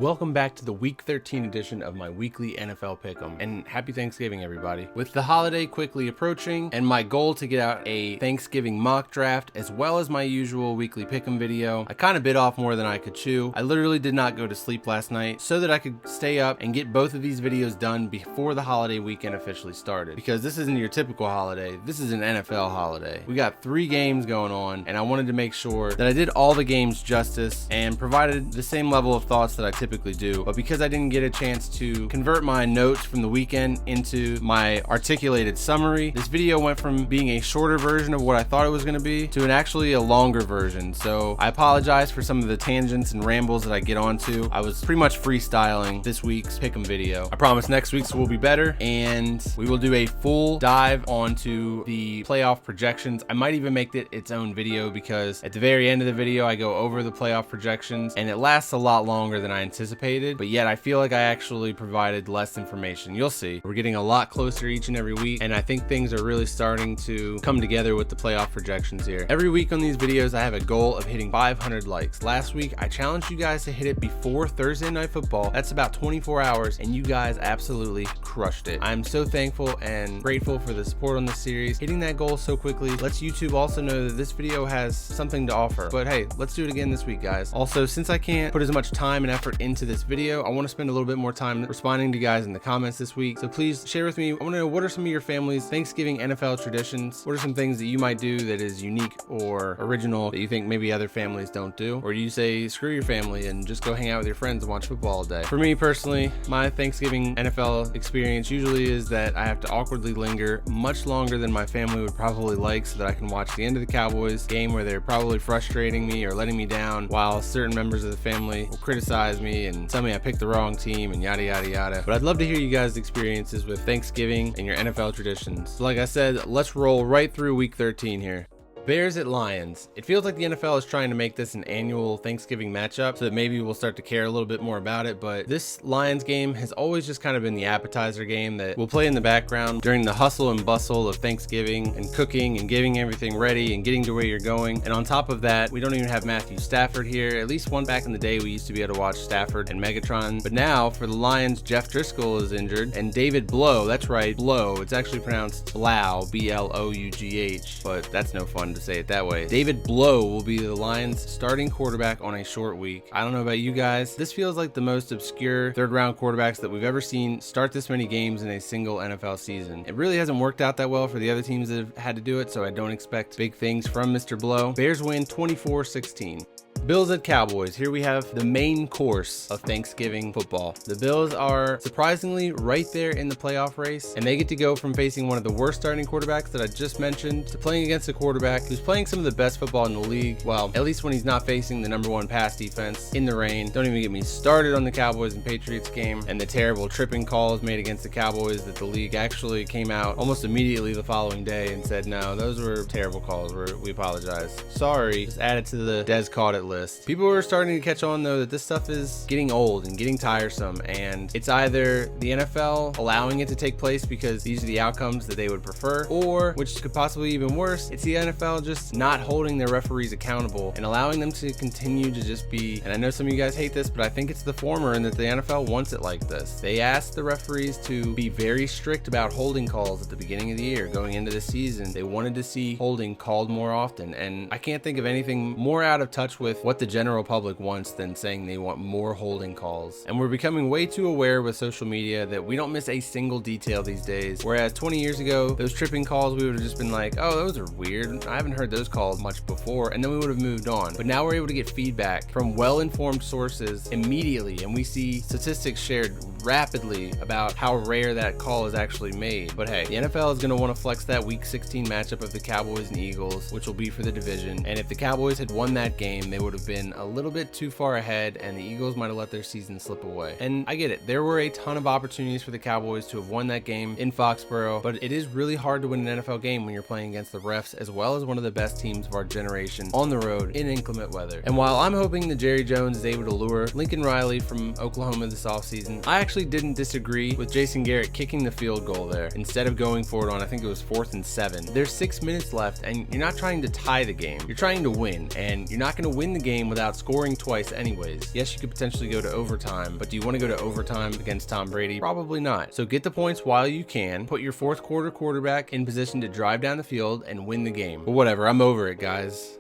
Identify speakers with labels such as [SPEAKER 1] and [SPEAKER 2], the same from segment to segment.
[SPEAKER 1] Welcome back to the Week 13 edition of my weekly NFL Pick'em, and happy Thanksgiving, everybody. With the holiday quickly approaching, and my goal to get out a Thanksgiving mock draft, as well as my usual weekly Pick'em video, I kind of bit off more than I could chew. I literally did not go to sleep last night so that I could stay up and get both of these videos done before the holiday weekend officially started. Because this isn't your typical holiday, this is an NFL holiday. We got 3 games going on, and I wanted to make sure that I did all the games justice and provided the same level of thoughts that I typically do. But because I didn't get a chance to convert my notes from the weekend into my articulated summary, this video went from being a shorter version of what I thought it was going to be to actually a longer version. So I apologize for some of the tangents and rambles that I get onto. I was pretty much freestyling this week's Pick'em video. I promise next week's will be better, and we will do a full dive onto the playoff projections. I might even make it its own video because at the very end of the video I go over the playoff projections, and it lasts a lot longer than I anticipated, but yet I feel like I actually provided less information. You'll see. We're getting a lot closer each and every week, and I think things are really starting to come together with the playoff projections here. Every week on these videos I have a goal of hitting 500 likes. Last week I challenged you guys to hit it before Thursday Night Football. That's about 24 hours, and you guys absolutely crushed it. I'm so thankful and grateful for the support on this series. Hitting that goal so quickly lets YouTube also know that this video has something to offer. But hey, let's do it again this week, guys. Also, since I can't put as much time and effort into this video, I want to spend a little bit more time responding to you guys in the comments this week. So please share with me. I want to know, what are some of your family's Thanksgiving NFL traditions? What are some things that you might do that is unique or original that you think maybe other families don't do? Or do you say screw your family and just go hang out with your friends and watch football all day? For me personally, my Thanksgiving NFL experience usually is that I have to awkwardly linger much longer than my family would probably like so that I can watch the end of the Cowboys game where they're probably frustrating me or letting me down, while certain members of the family will criticize me and tell me I picked the wrong team and yada yada yada. But I'd love to hear you guys' experiences with Thanksgiving and your NFL traditions. So like I said, let's roll right through week 13 here. Bears at Lions. It feels like the NFL is trying to make this an annual Thanksgiving matchup so that maybe we'll start to care a little bit more about it, but this Lions game has always just kind of been the appetizer game that we'll play in the background during the hustle and bustle of Thanksgiving and cooking and getting everything ready and getting to where you're going. And on top of that, we don't even have Matthew Stafford here. At least one back in the day we used to be able to watch Stafford and Megatron, but now for the Lions, Jeff Driscoll is injured and David Blough, that's right, Blough, it's actually pronounced Blau, B-L-O-U-G-H, but that's no fun to say it that way. David Blough will be the Lions starting quarterback on a short week. I don't know about you guys, this feels like the most obscure third round quarterbacks that we've ever seen start this many games in a single NFL season. It really hasn't worked out that well for the other teams that have had to do it, so I don't expect big things from Mr. Blough. Bears win 24-16. Bills at Cowboys. Here we have the main course of Thanksgiving football. The Bills are surprisingly right there in the playoff race, and they get to go from facing one of the worst starting quarterbacks that I just mentioned to playing against a quarterback who's playing some of the best football in the league. Well, at least when he's not facing the #1 pass defense in the rain. Don't even get me started on the Cowboys and Patriots game and the terrible tripping calls made against the Cowboys that the league actually came out almost immediately the following day and said, no, those were terrible calls. We apologize. Sorry. Just add it to the Des caught it list. People are starting to catch on though that this stuff is getting old and getting tiresome, and it's either the NFL allowing it to take place because these are the outcomes that they would prefer, or, which could possibly be even worse, it's the NFL just not holding their referees accountable and allowing them to continue to just be, and I know some of you guys hate this, but I think it's the former, and that the NFL wants it like this. They asked the referees to be very strict about holding calls at the beginning of the year going into the season. They wanted to see holding called more often, and I can't think of anything more out of touch with what the general public wants than saying they want more holding calls. And we're becoming way too aware with social media that we don't miss a single detail these days, whereas 20 years ago those tripping calls, we would have just been like, oh, those are weird, I haven't heard those called much before, and then we would have moved on. But now we're able to get feedback from well-informed sources immediately, and we see statistics shared rapidly about how rare that call is actually made. But hey, the NFL is going to want to flex that week 16 matchup of the Cowboys and Eagles, which will be for the division, and if the Cowboys had won that game, they would have been a little bit too far ahead, and the Eagles might have let their season slip away. And I get it, there were a ton of opportunities for the Cowboys to have won that game in Foxborough, but it is really hard to win an NFL game when you're playing against the refs as well as one of the best teams of our generation on the road in inclement weather. And while I'm hoping that Jerry Jones is able to lure Lincoln Riley from Oklahoma this offseason, I actually didn't disagree with Jason Garrett kicking the field goal there instead of going for it on, I think it was 4th and 7. There's 6 minutes left, and you're not trying to tie the game, you're trying to win, and you're not going to win the game without scoring twice anyways. Yes, you could potentially go to overtime, but do you want to go to overtime against Tom Brady? Probably not. So get the points while you can. Put your fourth quarter quarterback in position to drive down the field and win the game. But whatever, I'm over it, guys.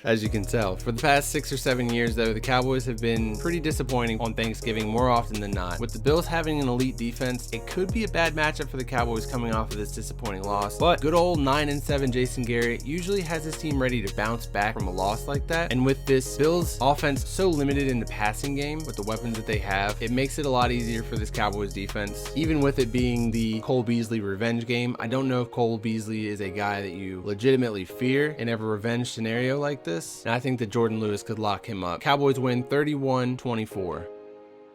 [SPEAKER 1] As you can tell. For the past 6 or 7 years, though, the Cowboys have been pretty disappointing on Thanksgiving more often than not. With the Bills having an elite defense, it could be a bad matchup for the Cowboys coming off of this disappointing loss. But good old 9-7 Jason Garrett usually has his team ready to bounce back from a loss like that. And with this Bills offense so limited in the passing game with the weapons that they have, it makes it a lot easier for this Cowboys defense. Even with it being the Cole Beasley revenge game, I don't know if Cole Beasley is a guy that you legitimately fear in every revenge scenario like this. And I think that Jordan Lewis could lock him up. Cowboys win 31-24.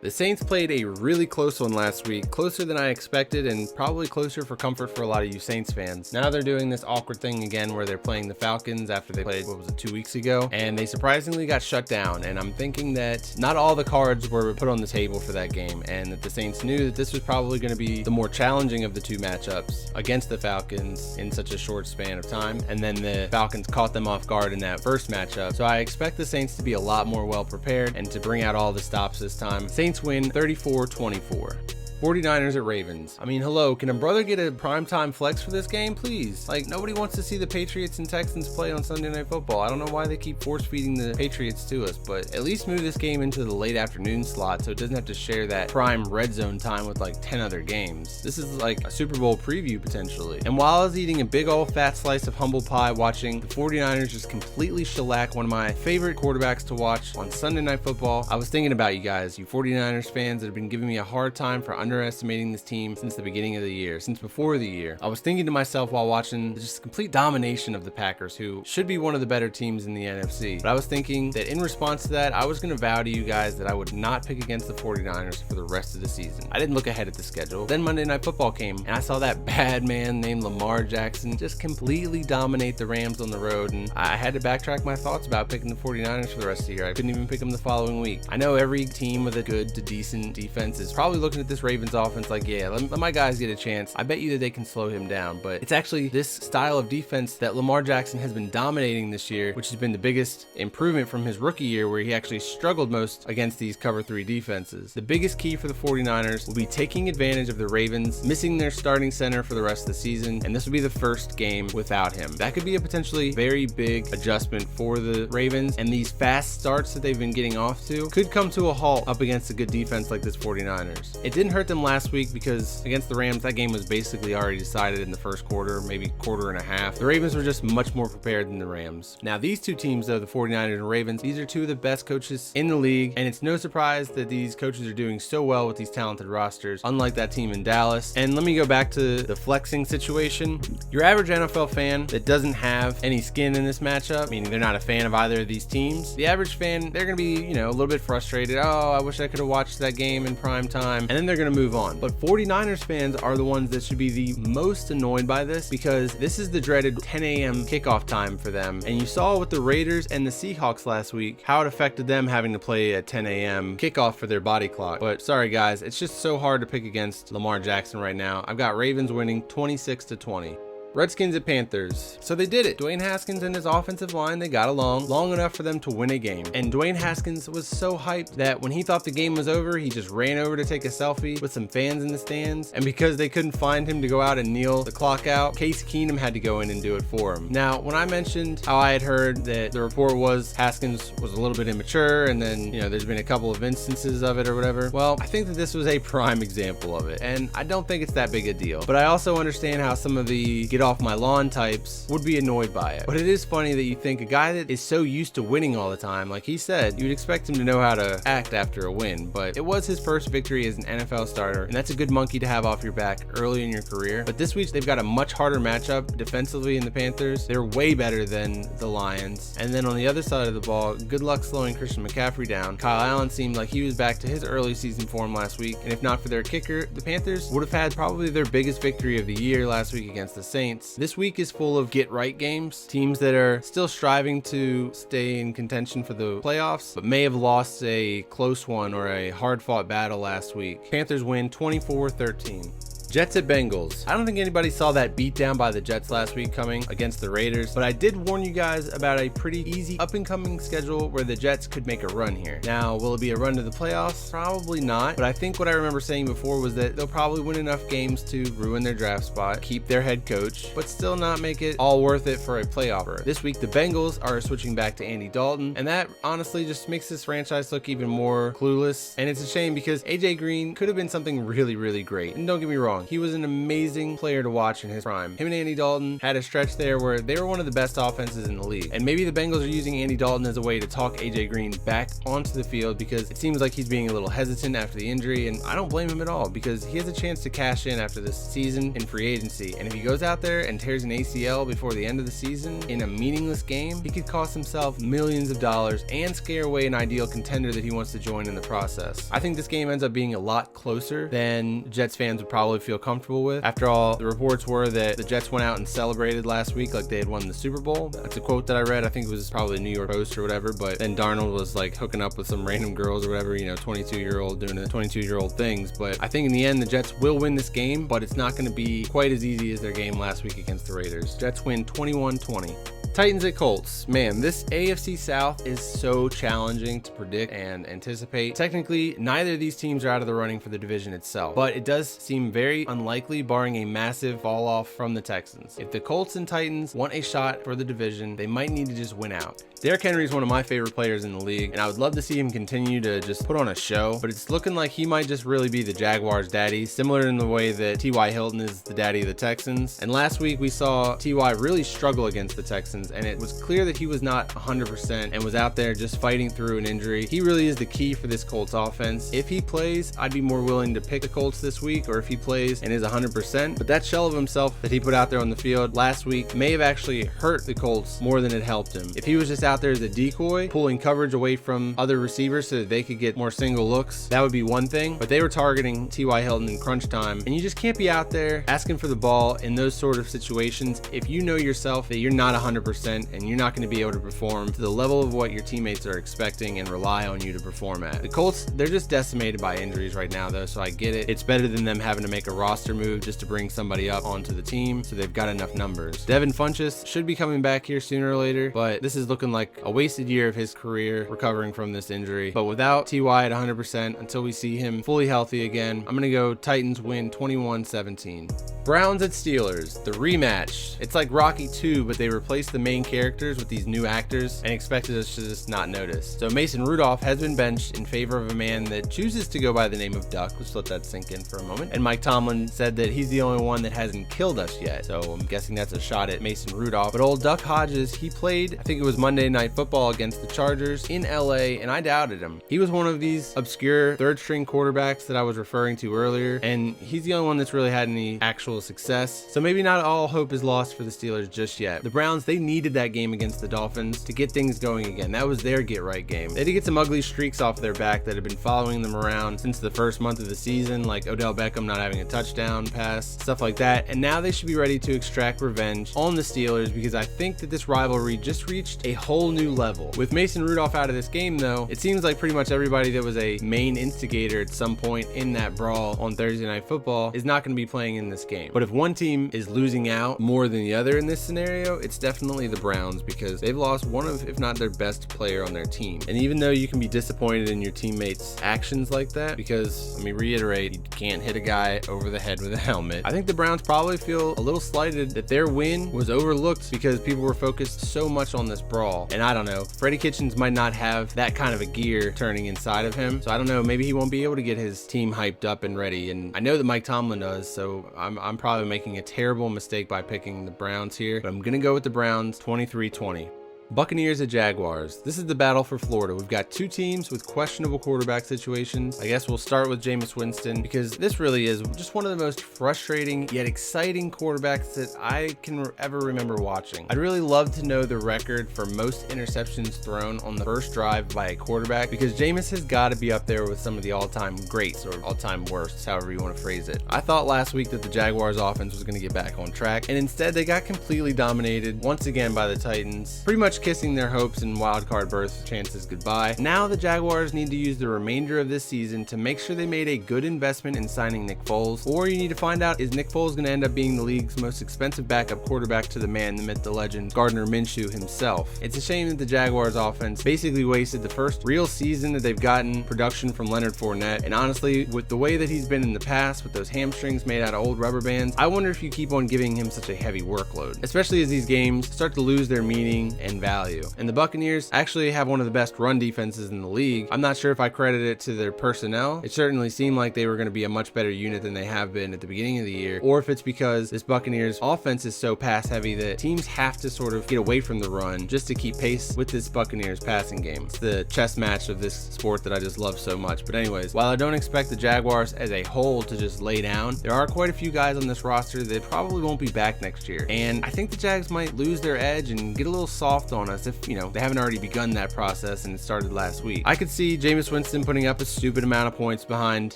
[SPEAKER 1] The Saints played a really close one last week, closer than I expected and probably closer for comfort for a lot of you Saints fans. Now they're doing this awkward thing again where they're playing the Falcons after they played, 2 weeks ago, and they surprisingly got shut down. And I'm thinking that not all the cards were put on the table for that game, and that the Saints knew that this was probably going to be the more challenging of the two matchups against the Falcons in such a short span of time. And then the Falcons caught them off guard in that first matchup. So I expect the Saints to be a lot more well prepared and to bring out all the stops this time. Saints win 34-24. 49ers at Ravens. I mean, hello, can a brother get a primetime flex for this game, please? Like, nobody wants to see the Patriots and Texans play on Sunday Night Football. I don't know why they keep force feeding the Patriots to us, but at least move this game into the late afternoon slot so it doesn't have to share that prime red zone time with like 10 other games. This is like a Super Bowl preview potentially. And while I was eating a big old fat slice of humble pie watching the 49ers just completely shellac one of my favorite quarterbacks to watch on Sunday Night Football, I was thinking about you guys, you 49ers fans that have been giving me a hard time for underestimating this team since the beginning of the year, since before the year. I was thinking to myself while watching just complete domination of the Packers, who should be one of the better teams in the NFC. But I was thinking that in response to that, I was going to vow to you guys that I would not pick against the 49ers for the rest of the season. I didn't look ahead at the schedule. Then Monday Night Football came, and I saw that bad man named Lamar Jackson just completely dominate the Rams on the road, and I had to backtrack my thoughts about picking the 49ers for the rest of the year. I couldn't even pick them the following week. I know every team with a good to decent defense is probably looking at this Ravens offense like, yeah, let my guys get a chance. I bet you that they can slow him down, but it's actually this style of defense that Lamar Jackson has been dominating this year, which has been the biggest improvement from his rookie year where he actually struggled most against these cover 3 defenses. The biggest key for the 49ers will be taking advantage of the Ravens missing their starting center for the rest of the season, and this will be the first game without him. That could be a potentially very big adjustment for the Ravens, and these fast starts that they've been getting off to could come to a halt up against a good defense like this 49ers. It didn't hurt them last week because against the Rams, that game was basically already decided in the first quarter, maybe quarter and a half. The Ravens were just much more prepared than the Rams. Now, these two teams, though, the 49ers and Ravens, these are two of the best coaches in the league, and it's no surprise that these coaches are doing so well with these talented rosters, unlike that team in Dallas. And let me go back to the flexing situation. Your average NFL fan that doesn't have any skin in this matchup, meaning they're not a fan of either of these teams, the average fan, they're going to be, a little bit frustrated. Oh, I wish I could have watched that game in prime time, and then they're going to move on. But 49ers fans are the ones that should be the most annoyed by this, because this is the dreaded 10 a.m. kickoff time for them. And you saw with the Raiders and the Seahawks last week how it affected them having to play at 10 a.m. kickoff for their body clock. But sorry guys, it's just so hard to pick against Lamar Jackson right now. I've got Ravens winning 26-20. Redskins at Panthers. So they did it. Dwayne Haskins and his offensive line, they got along long enough for them to win a game. And Dwayne Haskins was so hyped that when he thought the game was over, he just ran over to take a selfie with some fans in the stands. And because they couldn't find him to go out and kneel the clock out, Case Keenum had to go in and do it for him. Now, when I mentioned how I had heard that the report was Haskins was a little bit immature, and then, there's been a couple of instances of it or whatever, well, I think that this was a prime example of it. And I don't think it's that big a deal. But I also understand how some of the get off my lawn types would be annoyed by it. But it is funny that you think a guy that is so used to winning all the time, like he said, you'd expect him to know how to act after a win. But it was his first victory as an NFL starter, and that's a good monkey to have off your back early in your career. But this week they've got a much harder matchup defensively in the Panthers. They're way better than the Lions. And then on the other side of the ball, good luck slowing Christian McCaffrey down. Kyle Allen seemed like he was back to his early season form last week, and if not for their kicker, the Panthers would have had probably their biggest victory of the year last week against the Saints. This week is full of get-right games, teams that are still striving to stay in contention for the playoffs, but may have lost a close one or a hard-fought battle last week. Panthers win 24-13. Jets at Bengals. I don't think anybody saw that beatdown by the Jets last week coming against the Raiders, but I did warn you guys about a pretty easy up-and-coming schedule where the Jets could make a run here. Now, will it be a run to the playoffs? Probably not, but I think what I remember saying before was that they'll probably win enough games to ruin their draft spot, keep their head coach, but still not make it all worth it for a playoff berth. This week, the Bengals are switching back to Andy Dalton, and that honestly just makes this franchise look even more clueless, and it's a shame because AJ Green could have been something really, really great. And don't get me wrong, he was an amazing player to watch in his prime. Him and Andy Dalton had a stretch there where they were one of the best offenses in the league. And maybe the Bengals are using Andy Dalton as a way to talk AJ Green back onto the field because it seems like he's being a little hesitant after the injury, and I don't blame him at all because he has a chance to cash in after this season in free agency. And if he goes out there and tears an ACL before the end of the season in a meaningless game, he could cost himself millions of dollars and scare away an ideal contender that he wants to join in the process. I think this game ends up being a lot closer than Jets fans would probably feel comfortable with. After all, the reports were that the Jets went out and celebrated last week like they had won the Super Bowl. That's a quote that I read. I think it was probably New York Post or whatever, but then Darnold was like hooking up with some random girls or whatever, 22-year-old doing the 22-year-old things. But I think in the end, the Jets will win this game, but it's not going to be quite as easy as their game last week against the Raiders. Jets win 21-20. Titans at Colts. Man, this AFC South is so challenging to predict and anticipate. Technically, neither of these teams are out of the running for the division itself, but it does seem very unlikely barring a massive fall off from the Texans. If the Colts and Titans want a shot for the division, they might need to just win out. Derrick Henry is one of my favorite players in the league, and I would love to see him continue to just put on a show, but it's looking like he might just really be the Jaguars' daddy, similar in the way that T.Y. Hilton is the daddy of the Texans. And last week we saw T.Y. really struggle against the Texans, and it was clear that he was not 100% and was out there just fighting through an injury. He really is the key for this Colts offense. If he plays, I'd be more willing to pick the Colts this week, or if he plays and is 100%, but that shell of himself that he put out there on the field last week may have actually hurt the Colts more than it helped him. If he was just out there as a decoy, pulling coverage away from other receivers so that they could get more single looks, that would be one thing, but they were targeting T.Y. Hilton in crunch time, and you just can't be out there asking for the ball in those sort of situations if you know yourself that you're not 100% and you're not going to be able to perform to the level of what your teammates are expecting and rely on you to perform at. The Colts, they're just decimated by injuries right now though, so I get it. It's better than them having to make a roster move just to bring somebody up onto the team, so they've got enough numbers. Devin Funchess should be coming back here sooner or later, but this is looking like a wasted year of his career recovering from this injury. But without T.Y. at 100% until we see him fully healthy again, I'm going to go Titans win 21-17. Browns at Steelers, the rematch. It's like Rocky 2, but they replaced the main characters with these new actors and expected us to just not notice. So Mason Rudolph has been benched in favor of a man that chooses to go by the name of Duck. Let's let that sink in for a moment. And Mike Tomlin said that he's the only one that hasn't killed us yet. So I'm guessing that's a shot at Mason Rudolph. But old Duck Hodges, he played, I think it was Monday Night Football against the Chargers in LA, and I doubted him. He was one of these obscure third string quarterbacks that I was referring to earlier, and he's the only one that's really had any actual success. So maybe not all hope is lost for the Steelers just yet. The Browns, they needed that game against the Dolphins to get things going again. That was their get right game. They did get some ugly streaks off their back that had been following them around since the first month of the season, like Odell Beckham not having a touchdown pass, stuff like that. And now they should be ready to extract revenge on the Steelers because I think that this rivalry just reached a whole new level. With Mason Rudolph out of this game though, it seems like pretty much everybody that was a main instigator at some point in that brawl on Thursday Night Football is not going to be playing in this game. But if one team is losing out more than the other in this scenario, it's definitely the Browns because they've lost one of, if not their best player on their team. And even though you can be disappointed in your teammates' actions like that, because let me reiterate, you can't hit a guy over the head with a helmet, I think the Browns probably feel a little slighted that their win was overlooked because people were focused so much on this brawl. And I don't know, Freddie Kitchens might not have that kind of a gear turning inside of him, so I don't know, maybe he won't be able to get his team hyped up and ready. And I know that Mike Tomlin does, so I'm probably making a terrible mistake by picking the Browns here, but I'm gonna go with the Browns 23-20. Buccaneers at Jaguars. This is the battle for Florida. We've got two teams with questionable quarterback situations. I guess we'll start with Jameis Winston because this really is just one of the most frustrating yet exciting quarterbacks that I can ever remember watching. I'd really love to know the record for most interceptions thrown on the first drive by a quarterback because Jameis has got to be up there with some of the all-time greats or all-time worsts, however you want to phrase it. I thought last week that the Jaguars offense was going to get back on track, and instead they got completely dominated once again by the Titans. Pretty much kissing their hopes and wildcard berth chances goodbye. Now the Jaguars need to use the remainder of this season to make sure they made a good investment in signing Nick Foles, or you need to find out, is Nick Foles going to end up being the league's most expensive backup quarterback to the man, the myth, the legend, Gardner Minshew himself. It's a shame that the Jaguars offense basically wasted the first real season that they've gotten production from Leonard Fournette, and honestly, with the way that he's been in the past with those hamstrings made out of old rubber bands, I wonder if you keep on giving him such a heavy workload, especially as these games start to lose their meaning and value. And the Buccaneers actually have one of the best run defenses in the league. I'm not sure if I credit it to their personnel. It certainly seemed like they were going to be a much better unit than they have been at the beginning of the year, or if it's because this Buccaneers offense is so pass heavy that teams have to sort of get away from the run just to keep pace with this Buccaneers passing game. It's the chess match of this sport that I just love so much. But anyways, while I don't expect the Jaguars as a whole to just lay down, there are quite a few guys on this roster that probably won't be back next year. And I think the Jags might lose their edge and get a little soft on us if, they haven't already begun that process and it started last week. I could see Jameis Winston putting up a stupid amount of points behind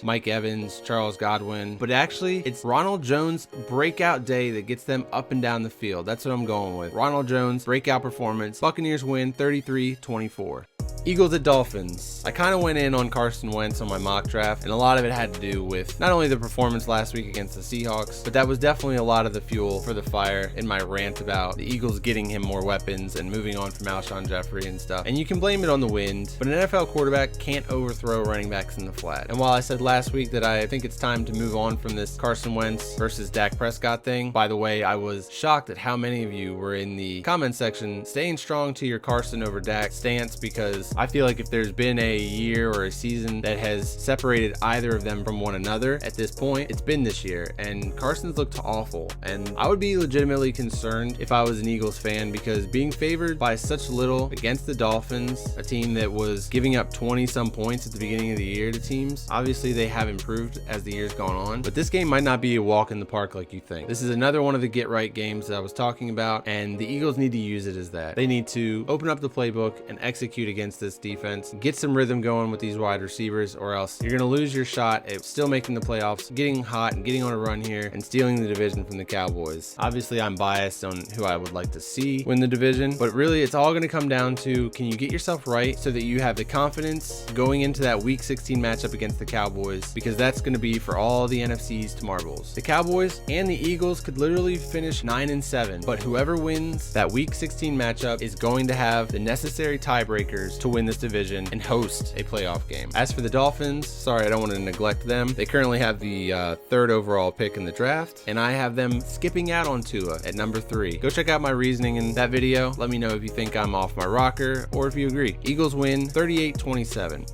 [SPEAKER 1] Mike Evans, Charles Godwin, but actually it's Ronald Jones' breakout day that gets them up and down the field. That's what I'm going with. Ronald Jones, breakout performance. Buccaneers win 33-24. Eagles at Dolphins. I kind of went in on Carson Wentz on my mock draft, and a lot of it had to do with not only the performance last week against the Seahawks, but that was definitely a lot of the fuel for the fire in my rant about the Eagles getting him more weapons and moving on from Alshon Jeffrey and stuff. And you can blame it on the wind, but an NFL quarterback can't overthrow running backs in the flat. And while I said last week that I think it's time to move on from this Carson Wentz versus Dak Prescott thing, by the way, I was shocked at how many of you were in the comment section staying strong to your Carson over Dak stance, because I feel like if there's been a year or a season that has separated either of them from one another at this point, it's been this year, and Carson's looked awful. And I would be legitimately concerned if I was an Eagles fan, because being favored by such little against the Dolphins, a team that was giving up 20 some points at the beginning of the year to teams, obviously they have improved as the year's gone on, but this game might not be a walk in the park like you think. This is another one of the get right games that I was talking about, and the Eagles need to use it as that. They need to open up the playbook and execute against this defense, get some rhythm going with these wide receivers, or else you're going to lose your shot at still making the playoffs, getting hot and getting on a run here and stealing the division from the Cowboys. Obviously, I'm biased on who I would like to see win the division, but really it's all going to come down to, can you get yourself right so that you have the confidence going into that week 16 matchup against the Cowboys, because that's going to be for all the NFCs to marbles. The Cowboys and the Eagles could literally finish 9-7, but whoever wins that week 16 matchup is going to have the necessary tiebreakers to win this division and host a playoff game. As for the Dolphins, sorry, I don't want to neglect them. They currently have the third overall pick in the draft, and I have them skipping out on Tua at number 3. Go check out my reasoning in that video. Let me know if you think I'm off my rocker or if you agree. Eagles win 38-27.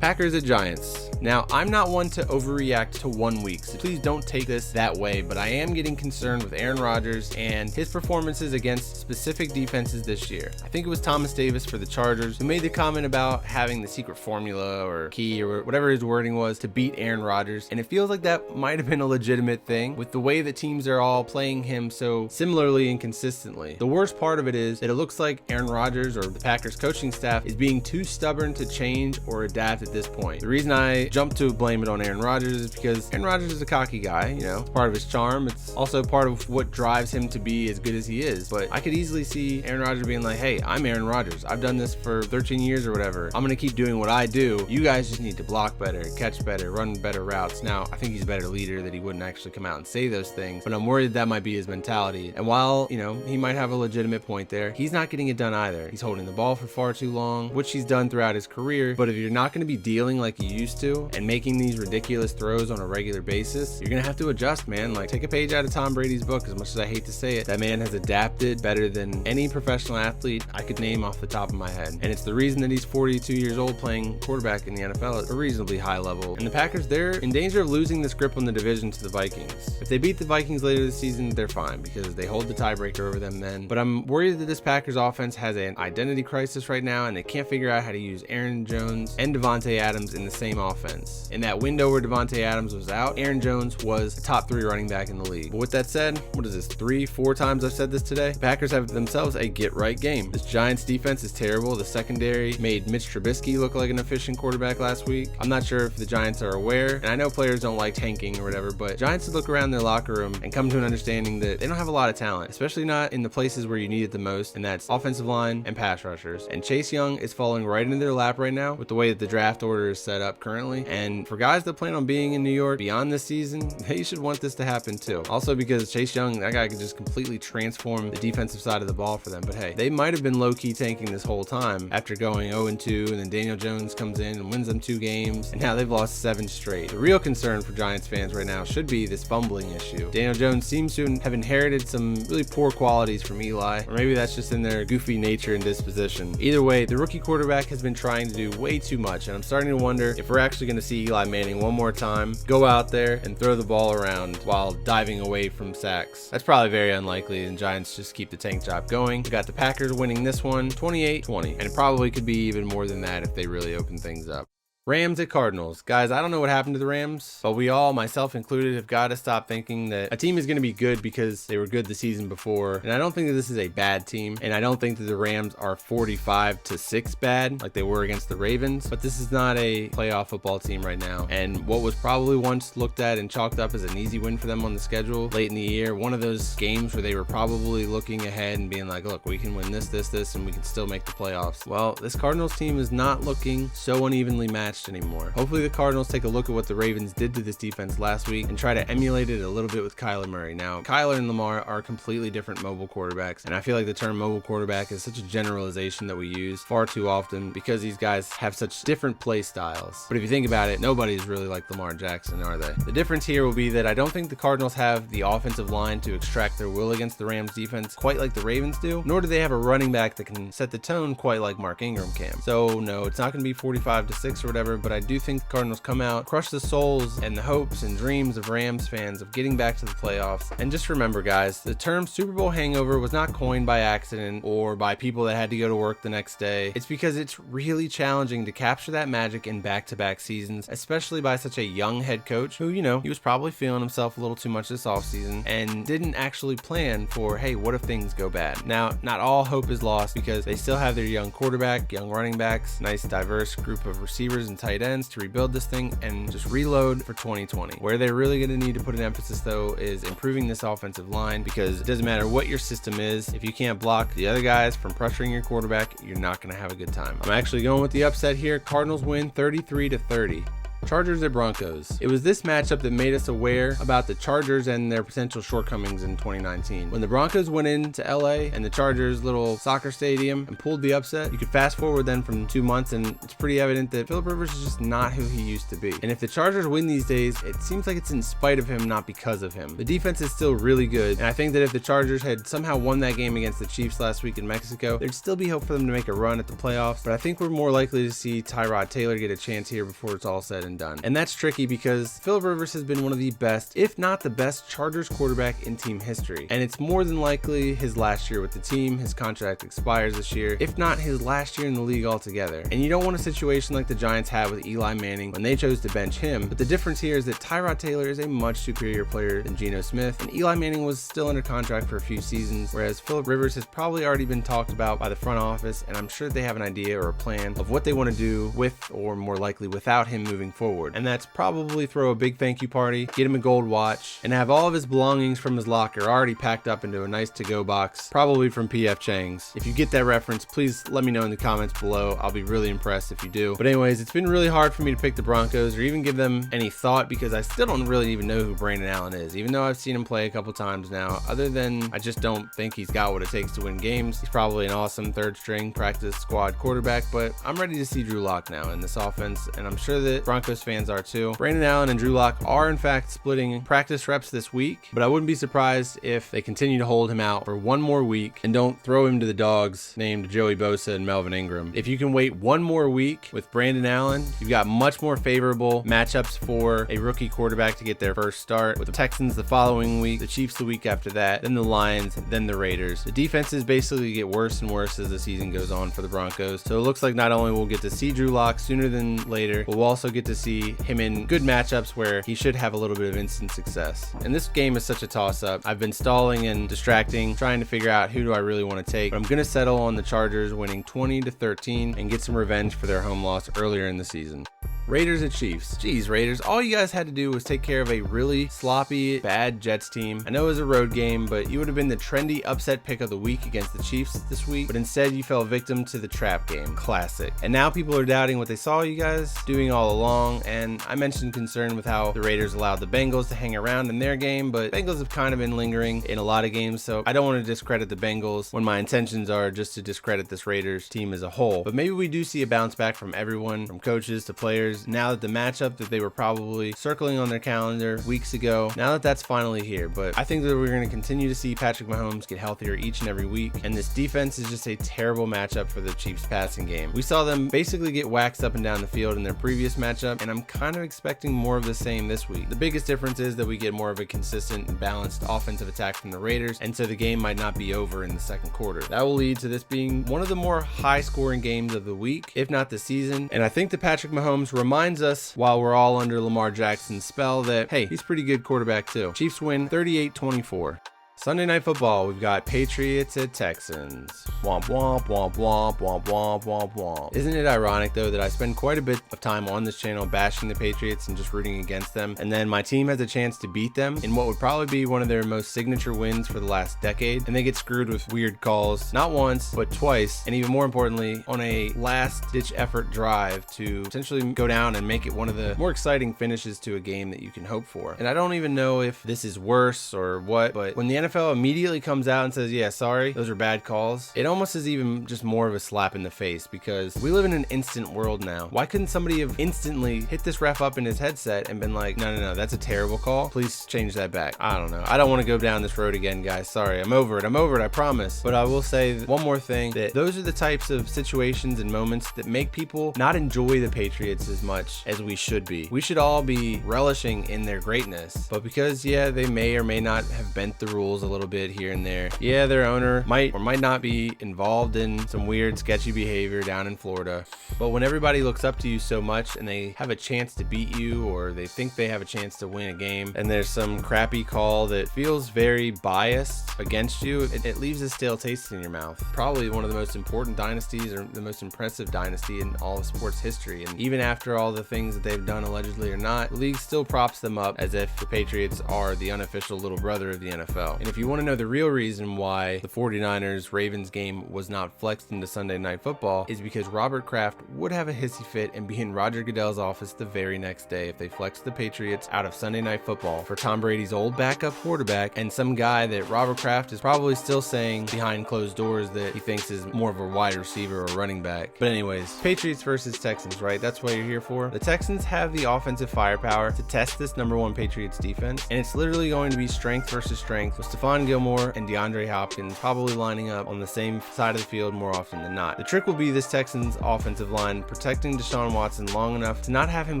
[SPEAKER 1] Packers at Giants. Now, I'm not one to overreact to 1 week, so please don't take this that way, but I am getting concerned with Aaron Rodgers and his performances against specific defenses this year. I think it was Thomas Davis for the Chargers who made the comment about having the secret formula or key or whatever his wording was to beat Aaron Rodgers, and it feels like that might have been a legitimate thing with the way that teams are all playing him so similarly and consistently. The worst part of it is that it looks like Aaron Rodgers or the Packers coaching staff is being too stubborn to change or adapt at this point. The reason I jump to blame it on Aaron Rodgers is because Aaron Rodgers is a cocky guy, it's part of his charm. It's also part of what drives him to be as good as he is. But I could easily see Aaron Rodgers being like, hey, I'm Aaron Rodgers. I've done this for 13 years or whatever. I'm going to keep doing what I do. You guys just need to block better, catch better, run better routes. Now, I think he's a better leader that he wouldn't actually come out and say those things, but I'm worried that might be his mentality. And while, he might have a legitimate point there, he's not getting it done either. He's holding the ball for far too long, which he's done throughout his career. But if you're not going to be dealing like you used to and making these ridiculous throws on a regular basis, you're gonna have to adjust, man. Like, take a page out of Tom Brady's book. As much as I hate to say it, that man has adapted better than any professional athlete I could name off the top of my head, and it's the reason that he's 42 years old playing quarterback in the NFL at a reasonably high level. And the Packers, they're in danger of losing this grip on the division to the Vikings. If they beat the Vikings later this season, they're fine because they hold the tiebreaker over them then. But I'm worried that this Packers offense has an identity crisis right now, and they can't figure out how to use Aaron Jones and Devontae Adams in the same offense. offense. In that window where Devontae Adams was out, Aaron Jones was a top 3 running back in the league. But with that said, what is this, 3-4 times I've said this today? The Packers have themselves a get-right game. This Giants defense is terrible. The secondary made Mitch Trubisky look like an efficient quarterback last week. I'm not sure if the Giants are aware, and I know players don't like tanking or whatever, but Giants should look around their locker room and come to an understanding that they don't have a lot of talent, especially not in the places where you need it the most, and that's offensive line and pass rushers. And Chase Young is falling right into their lap right now with the way that the draft order is set up currently. And for guys that plan on being in New York beyond this season, they should want this to happen too. Also because Chase Young, that guy could just completely transform the defensive side of the ball for them. But hey, they might have been low-key tanking this whole time after going 0-2, and then Daniel Jones comes in and wins them 2 games, and now they've lost 7 straight. The real concern for Giants fans right now should be this fumbling issue. Daniel Jones seems to have inherited some really poor qualities from Eli, or maybe that's just in their goofy nature and disposition. Either way, the rookie quarterback has been trying to do way too much, and I'm starting to wonder if we're actually going to see Eli Manning one more time go out there and throw the ball around while diving away from sacks. That's probably very unlikely, and Giants just keep the tank job going. We got the Packers winning this one 28-20, and it probably could be even more than that if they really open things up. Rams at Cardinals. Guys, I don't know what happened to the Rams, but we all, myself included, have got to stop thinking that a team is going to be good because they were good the season before. And I don't think that this is a bad team, and I don't think that the Rams are 45-6 bad like they were against the Ravens, but this is not a playoff football team right now. And what was probably once looked at and chalked up as an easy win for them on the schedule late in the year, one of those games where they were probably looking ahead and being like, look, we can win this, and we can still make the playoffs. Well, this Cardinals team is not looking so unevenly matched anymore. Hopefully the Cardinals take a look at what the Ravens did to this defense last week and try to emulate it a little bit with Kyler Murray. Now, Kyler and Lamar are completely different mobile quarterbacks, and I feel like the term mobile quarterback is such a generalization that we use far too often because these guys have such different play styles. But if you think about it, nobody's really like Lamar Jackson, are they? The difference here will be that I don't think the Cardinals have the offensive line to extract their will against the Rams defense quite like the Ravens do, nor do they have a running back that can set the tone quite like Mark Ingram can. So no, it's not going to be 45-6 or whatever, but I do think the Cardinals come out, crush the souls and the hopes and dreams of Rams fans of getting back to the playoffs. And just remember, guys, the term Super Bowl hangover was not coined by accident or by people that had to go to work the next day. It's because it's really challenging to capture that magic in back-to-back seasons, especially by such a young head coach who, you know, he was probably feeling himself a little too much this offseason and didn't actually plan for, hey, what if things go bad? Now, not all hope is lost because they still have their young quarterback, young running backs, nice diverse group of receivers and tight ends to rebuild this thing and just reload for 2020. Where they're really going to need to put an emphasis though is improving this offensive line, because it doesn't matter what your system is, if you can't block the other guys from pressuring your quarterback, you're not going to have a good time. I'm actually going with the upset here. Cardinals win 33-30. Chargers at Broncos. It was this matchup that made us aware about the Chargers and their potential shortcomings in 2019. When the Broncos went into LA and the Chargers' little soccer stadium and pulled the upset, you could fast forward then from 2 months and it's pretty evident that Philip Rivers is just not who he used to be. And if the Chargers win these days, it seems like it's in spite of him, not because of him. The defense is still really good, and I think that if the Chargers had somehow won that game against the Chiefs last week in Mexico, there'd still be hope for them to make a run at the playoffs, but I think we're more likely to see Tyrod Taylor get a chance here before it's all said and done. And that's tricky because Philip Rivers has been one of the best, if not the best, Chargers quarterback in team history. And it's more than likely his last year with the team. His contract expires this year, if not his last year in the league altogether. And you don't want a situation like the Giants had with Eli Manning when they chose to bench him. But the difference here is that Tyrod Taylor is a much superior player than Geno Smith, and Eli Manning was still under contract for a few seasons, whereas Philip Rivers has probably already been talked about by the front office, and I'm sure they have an idea or a plan of what they want to do with, or more likely without, him moving forward. And that's probably throw a big thank you party, get him a gold watch, and have all of his belongings from his locker already packed up into a nice to-go box, probably from P.F. Chang's. If you get that reference, please let me know in the comments below. I'll be really impressed if you do. But anyways, it's been really hard for me to pick the Broncos or even give them any thought because I still don't really even know who Brandon Allen is, even though I've seen him play a couple times now. Other than I just don't think he's got what it takes to win games. He's probably an awesome third-string practice squad quarterback, but I'm ready to see Drew Lock now in this offense, and I'm sure that Broncos fans are too. Brandon Allen and Drew Lock are in fact splitting practice reps this week, but I wouldn't be surprised if they continue to hold him out for one more week and don't throw him to the dogs named Joey Bosa and Melvin Ingram. If you can wait one more week with Brandon Allen, you've got much more favorable matchups for a rookie quarterback to get their first start, with the Texans the following week, the Chiefs the week after that, then the Lions, then the Raiders. The defenses basically get worse and worse as the season goes on for the Broncos, so it looks like not only we'll get to see Drew Lock sooner than later, but we'll also get to see him in good matchups where he should have a little bit of instant success. And this game is such a toss-up. I've been stalling and distracting, trying to figure out who do I really want to take, but I'm going to settle on the Chargers winning 20-13 and get some revenge for their home loss earlier in the season. Raiders at Chiefs. Geez, Raiders, all you guys had to do was take care of a really sloppy, bad Jets team. I know it was a road game, but you would have been the trendy upset pick of the week against the Chiefs this week, but instead you fell victim to the trap game. Classic. And now people are doubting what they saw you guys doing all along, and I mentioned concern with how the Raiders allowed the Bengals to hang around in their game, but Bengals have kind of been lingering in a lot of games, so I don't want to discredit the Bengals when my intentions are just to discredit this Raiders team as a whole. But maybe we do see a bounce back from everyone, from coaches to players, now that the matchup that they were probably circling on their calendar weeks ago, now that that's finally here. But I think that we're going to continue to see Patrick Mahomes get healthier each and every week, and this defense is just a terrible matchup for the Chiefs passing game. We saw them basically get waxed up and down the field in their previous matchup, and I'm kind of expecting more of the same this week. The biggest difference is that we get more of a consistent and balanced offensive attack from the Raiders, and so the game might not be over in the second quarter. That will lead to this being one of the more high-scoring games of the week, if not the season, and I think that Patrick Mahomes reminds us, while we're all under Lamar Jackson's spell, that hey, he's a pretty good quarterback too. Chiefs win 38-24. Sunday Night Football, we've got Patriots at Texans. Womp womp womp womp womp womp womp womp. Isn't it ironic though that I spend quite a bit of time on this channel bashing the Patriots and just rooting against them, and then my team has a chance to beat them in what would probably be one of their most signature wins for the last decade, and they get screwed with weird calls, not once, but twice, and even more importantly, on a last-ditch effort drive to potentially go down and make it one of the more exciting finishes to a game that you can hope for. And I don't even know if this is worse or what, but when the NFL immediately comes out and says, yeah, sorry, those are bad calls, it almost is even just more of a slap in the face, because we live in an instant world now. Why couldn't somebody have instantly hit this ref up in his headset and been like, no, that's a terrible call, please change that back? I don't know. I don't want to go down this road again, guys. Sorry, I'm over it, I promise. But I will say one more thing, that those are the types of situations and moments that make people not enjoy the Patriots as much as we should be. We should all be relishing in their greatness, but because, yeah, they may or may not have bent the rules a little bit here and there. Yeah, their owner might or might not be involved in some weird, sketchy behavior down in Florida. But when everybody looks up to you so much and they have a chance to beat you, or they think they have a chance to win a game, and there's some crappy call that feels very biased against you, it leaves a stale taste in your mouth. Probably one of the most important dynasties, or the most impressive dynasty in all of sports history. And even after all the things that they've done allegedly or not, the league still props them up as if the Patriots are the unofficial little brother of the NFL. And if you want to know the real reason why the 49ers-Ravens game was not flexed into Sunday Night Football, is because Robert Kraft would have a hissy fit and be in Roger Goodell's office the very next day if they flexed the Patriots out of Sunday Night Football for Tom Brady's old backup quarterback and some guy that Robert Kraft is probably still saying behind closed doors that he thinks is more of a wide receiver or running back. But anyways, Patriots versus Texans, right? That's what you're here for. The Texans have the offensive firepower to test this #1 Patriots defense, and it's literally going to be strength versus strength, with Stephon Gilmore and DeAndre Hopkins probably lining up on the same side of the field more often than not. The trick will be this Texans offensive line protecting Deshaun Watson long enough to not have him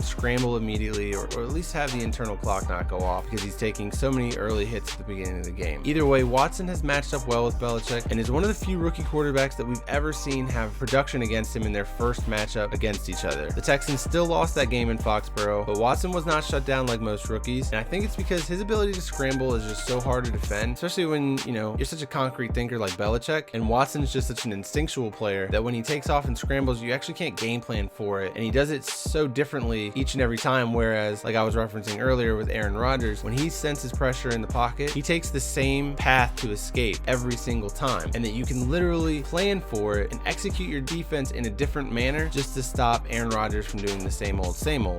[SPEAKER 1] scramble immediately, or at least have the internal clock not go off, because he's taking so many early hits at the beginning of the game. Either way, Watson has matched up well with Belichick and is one of the few rookie quarterbacks that we've ever seen have production against him in their first matchup against each other. The Texans still lost that game in Foxborough, but Watson was not shut down like most rookies, and I think it's because his ability to scramble is just so hard to defend, especially when, you're such a concrete thinker like Belichick, and Watson's just such an instinctual player that when he takes off and scrambles, you actually can't game plan for it, and he does it so differently each and every time, whereas, like I was referencing earlier with Aaron Rodgers, when he senses pressure in the pocket, he takes the same path to escape every single time, and that you can literally plan for it and execute your defense in a different manner just to stop Aaron Rodgers from doing the same old.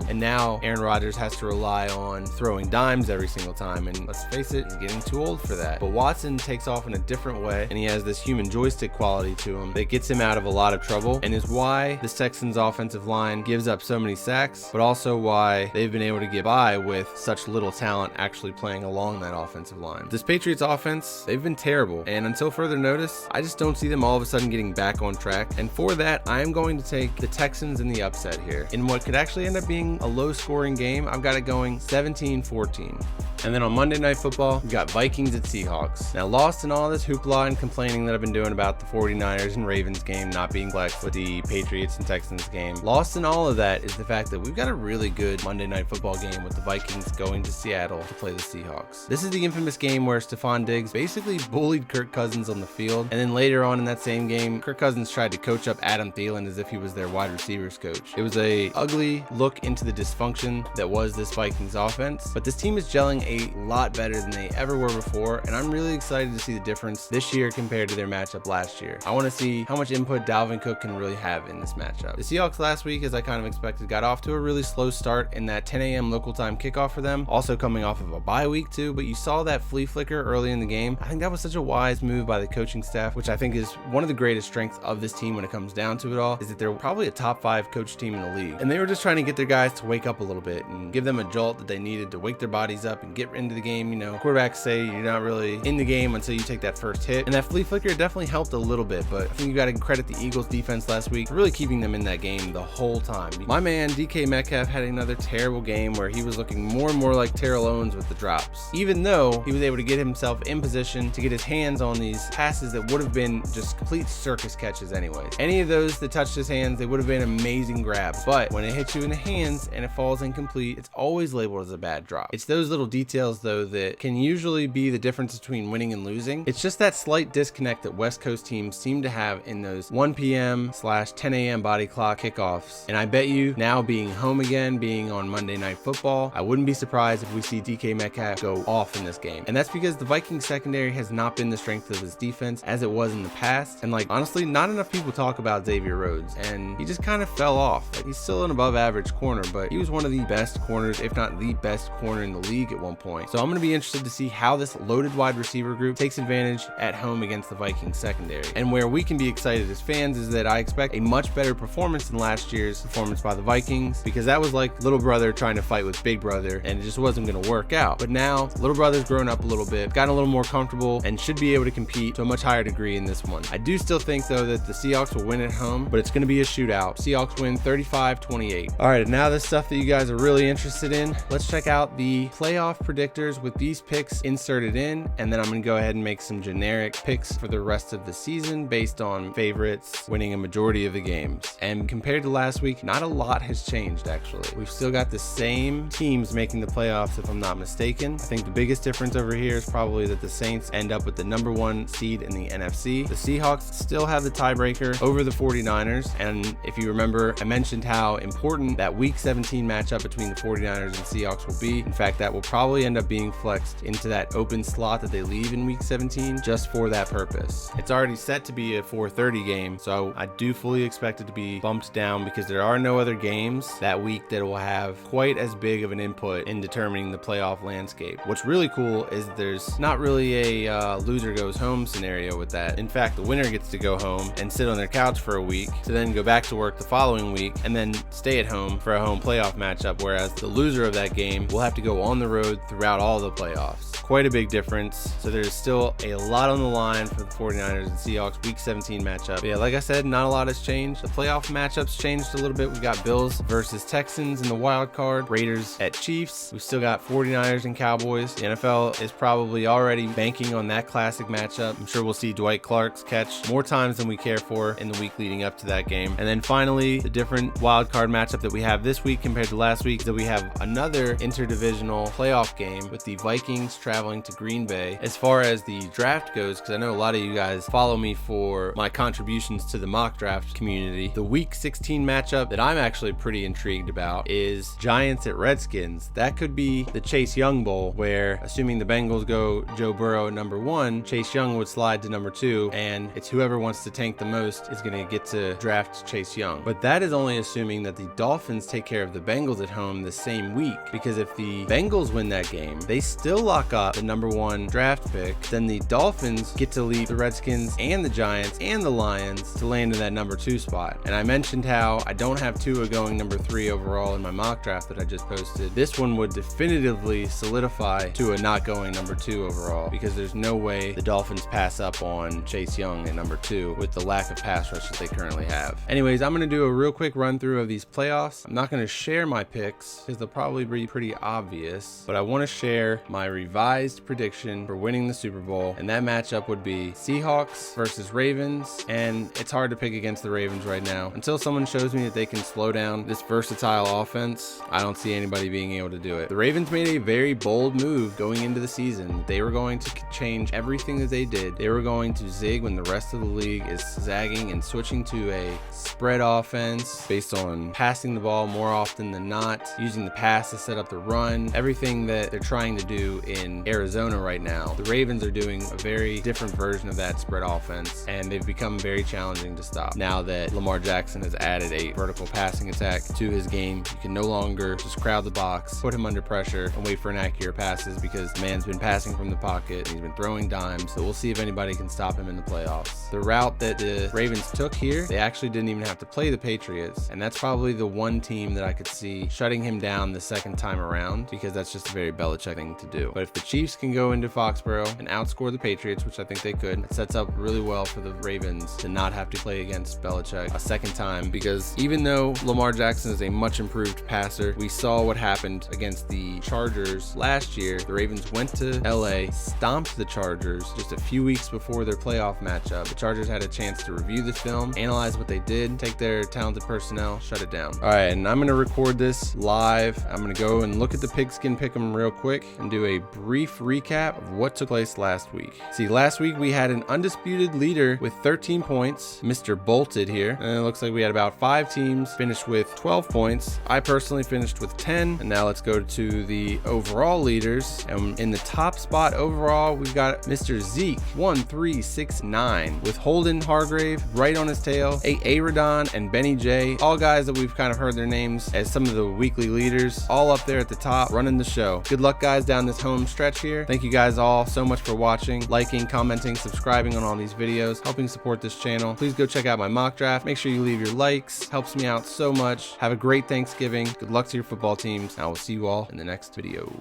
[SPEAKER 1] And now Aaron Rodgers has to rely on throwing dimes every single time, and let's face it, he's getting too old for that. But Watson takes off in a different way, and he has this human joystick quality to him that gets him out of a lot of trouble, and is why this Texans offensive line gives up so many sacks, but also why they've been able to get by with such little talent actually playing along that offensive line. This Patriots offense, they've been terrible, and until further notice, I just don't see them all of a sudden getting back on track, and for that, I am going to take the Texans in the upset here, in what could actually end up being a low-scoring game. I've got it going 17-14. And then on Monday Night Football, we've got Vikings at talented Seahawks. Now, lost in all this hoopla and complaining that I've been doing about the 49ers and Ravens game not being flexed with the Patriots and Texans game, lost in all of that is the fact that we've got a really good Monday Night Football game with the Vikings going to Seattle to play the Seahawks. This is the infamous game where Stephon Diggs basically bullied Kirk Cousins on the field, and then later on in that same game, Kirk Cousins tried to coach up Adam Thielen as if he was their wide receivers coach. It was a ugly look into the dysfunction that was this Vikings offense, but this team is gelling a lot better than they ever were before, and I'm really excited to see the difference this year compared to their matchup last year. I want to see how much input Dalvin Cook can really have in this matchup. The Seahawks last week, as I kind of expected, got off to a really slow start in that 10 a.m. local time kickoff for them, also coming off of a bye week too, but you saw that flea flicker early in the game. I think that was such a wise move by the coaching staff, which I think is one of the greatest strengths of this team when it comes down to it all, is that they're probably a top 5 coach team in the league. And they were just trying to get their guys to wake up a little bit and give them a jolt that they needed to wake their bodies up and get into the game. You know, quarterbacks say you're not really in the game until you take that first hit, and that flea flicker definitely helped a little bit, but I think you got to credit the Eagles defense last week for really keeping them in that game the whole time. My man DK Metcalf had another terrible game where he was looking more and more like Terrell Owens with the drops, even though he was able to get himself in position to get his hands on these passes that would have been just complete circus catches anyways. Any of those that touched his hands, they would have been amazing grabs, but when it hits you in the hands and it falls incomplete, it's always labeled as a bad drop. It's those little details though that can usually be the difference between winning and losing. It's just that slight disconnect that West Coast teams seem to have in those 1 p.m/10 a.m. body clock kickoffs, and I bet you now being home again, being on Monday Night Football, I wouldn't be surprised if we see DK Metcalf go off in this game. And that's because the Vikings secondary has not been the strength of his defense as it was in the past, and like honestly not enough people talk about Xavier Rhodes, and he just kind of fell off. Like, he's still an above average corner, but he was one of the best corners, if not the best corner in the league at one point. So I'm going to be interested to see how this loaded wide receiver group takes advantage at home against the Vikings secondary. And where we can be excited as fans is that I expect a much better performance than last year's performance by the Vikings, because that was like little brother trying to fight with big brother and it just wasn't going to work out. But now little brother's grown up a little bit, gotten a little more comfortable, and should be able to compete to a much higher degree in this one. I do still think though that the Seahawks will win at home, but it's going to be a shootout. Seahawks win 35-28. All right, now the stuff that you guys are really interested in, let's check out the playoff predictors with these picks inserted in, and then I'm going to go ahead and make some generic picks for the rest of the season based on favorites winning a majority of the games. And compared to last week, not a lot has changed actually. We've still got the same teams making the playoffs if I'm not mistaken. I think the biggest difference over here is probably that the Saints end up with the number 1 seed in the NFC. The Seahawks still have the tiebreaker over the 49ers, and if you remember, I mentioned how important that week 17 matchup between the 49ers and Seahawks will be. In fact, that will probably end up being flexed into that open slot that they leave in week 17 just for that purpose. It's already set to be a 4:30 game, so I do fully expect it to be bumped down because there are no other games that week that will have quite as big of an input in determining the playoff landscape. What's really cool is there's not really a loser goes home scenario with that. In fact, the winner gets to go home and sit on their couch for a week to then go back to work the following week and then stay at home for a home playoff matchup, whereas the loser of that game will have to go on the road throughout all the playoffs. Quite a big difference. So there's still a lot on the line for the 49ers and Seahawks week 17 matchup. But yeah, like I said, not a lot has changed. The playoff matchups changed a little bit. We got Bills versus Texans in the wild card, Raiders at Chiefs. We've still got 49ers and Cowboys. The NFL is probably already banking on that classic matchup. I'm sure we'll see Dwight Clark's catch more times than we care for in the week leading up to that game. And then finally, the different wild card matchup that we have this week compared to last week is that we have another interdivisional playoff game with the Vikings traveling to Green Bay. As far as the draft goes, because I know a lot of you guys follow me for my contributions to the mock draft community, the week 16 matchup that I'm actually pretty intrigued about is Giants at Redskins. That could be the Chase Young Bowl, where assuming the Bengals go Joe Burrow at number 1, Chase Young would slide to number 2, and it's whoever wants to tank the most is going to get to draft Chase Young. But that is only assuming that the Dolphins take care of the Bengals at home the same week, because if the Bengals win that game, they still lock up the number 1 draft pick. Then the Dolphins get to leave the Redskins and the Giants and the Lions to land in that number 2 spot. And I mentioned how I don't have Tua going number 3 overall in my mock draft that I just posted. This one would definitively solidify Tua not going number 2 overall, because there's no way the Dolphins pass up on Chase Young at number 2 with the lack of pass rush that they currently have. Anyways, I'm going to do a real quick run through of these playoffs. I'm not going to share my picks because they'll probably be pretty obvious, but I want to share my revised revised prediction for winning the Super Bowl, and that matchup would be Seahawks versus Ravens. And it's hard to pick against the Ravens right now. Until someone shows me that they can slow down this versatile offense, I don't see anybody being able to do it. The Ravens made a very bold move going into the season. They were going to change everything that they did. They were going to zig when the rest of the league is zagging and switching to a spread offense based on passing the ball more often than not, using the pass to set up the run, everything that they're trying to do in Arizona right now. The Ravens are doing a very different version of that spread offense, and they've become very challenging to stop. Now that Lamar Jackson has added a vertical passing attack to his game, you can no longer just crowd the box, put him under pressure, and wait for inaccurate passes because the man's been passing from the pocket, and he's been throwing dimes. So we'll see if anybody can stop him in the playoffs. The route that the Ravens took here, they actually didn't even have to play the Patriots, and that's probably the one team that I could see shutting him down the second time around, because that's just a very Belichick thing to do. But if the Chiefs can go into Foxborough and outscore the Patriots, which I think they could, it sets up really well for the Ravens to not have to play against Belichick a second time, because even though Lamar Jackson is a much improved passer, we saw what happened against the Chargers last year. The Ravens went to LA, stomped the Chargers just a few weeks before their playoff matchup. The Chargers had a chance to review the film, analyze what they did, take their talented personnel, shut it down. All right, and I'm going to record this live. I'm going to go and look at the Pigskin Pick'em real quick and do a brief recap of what took place last week. See, last week we had an undisputed leader with 13 points, Mr. Bolted here, and it looks like we had about 5 teams finish with 12 points. I personally finished with 10, and now let's go to the overall leaders. And in the top spot overall, we've got Mr. Zeke 1369 with Holden Hargrave right on his tail, Aradon and Benny J, all guys that we've kind of heard their names as some of the weekly leaders, all up there at the top running the show. Good luck, guys, down this home stretch here. Thank you guys all so much for watching, liking, commenting, subscribing on all these videos, helping support this channel. Please go check out my mock draft. Make sure you leave your likes, helps me out so much. Have a great Thanksgiving. Good luck to your football teams, and I will see you all in the next video.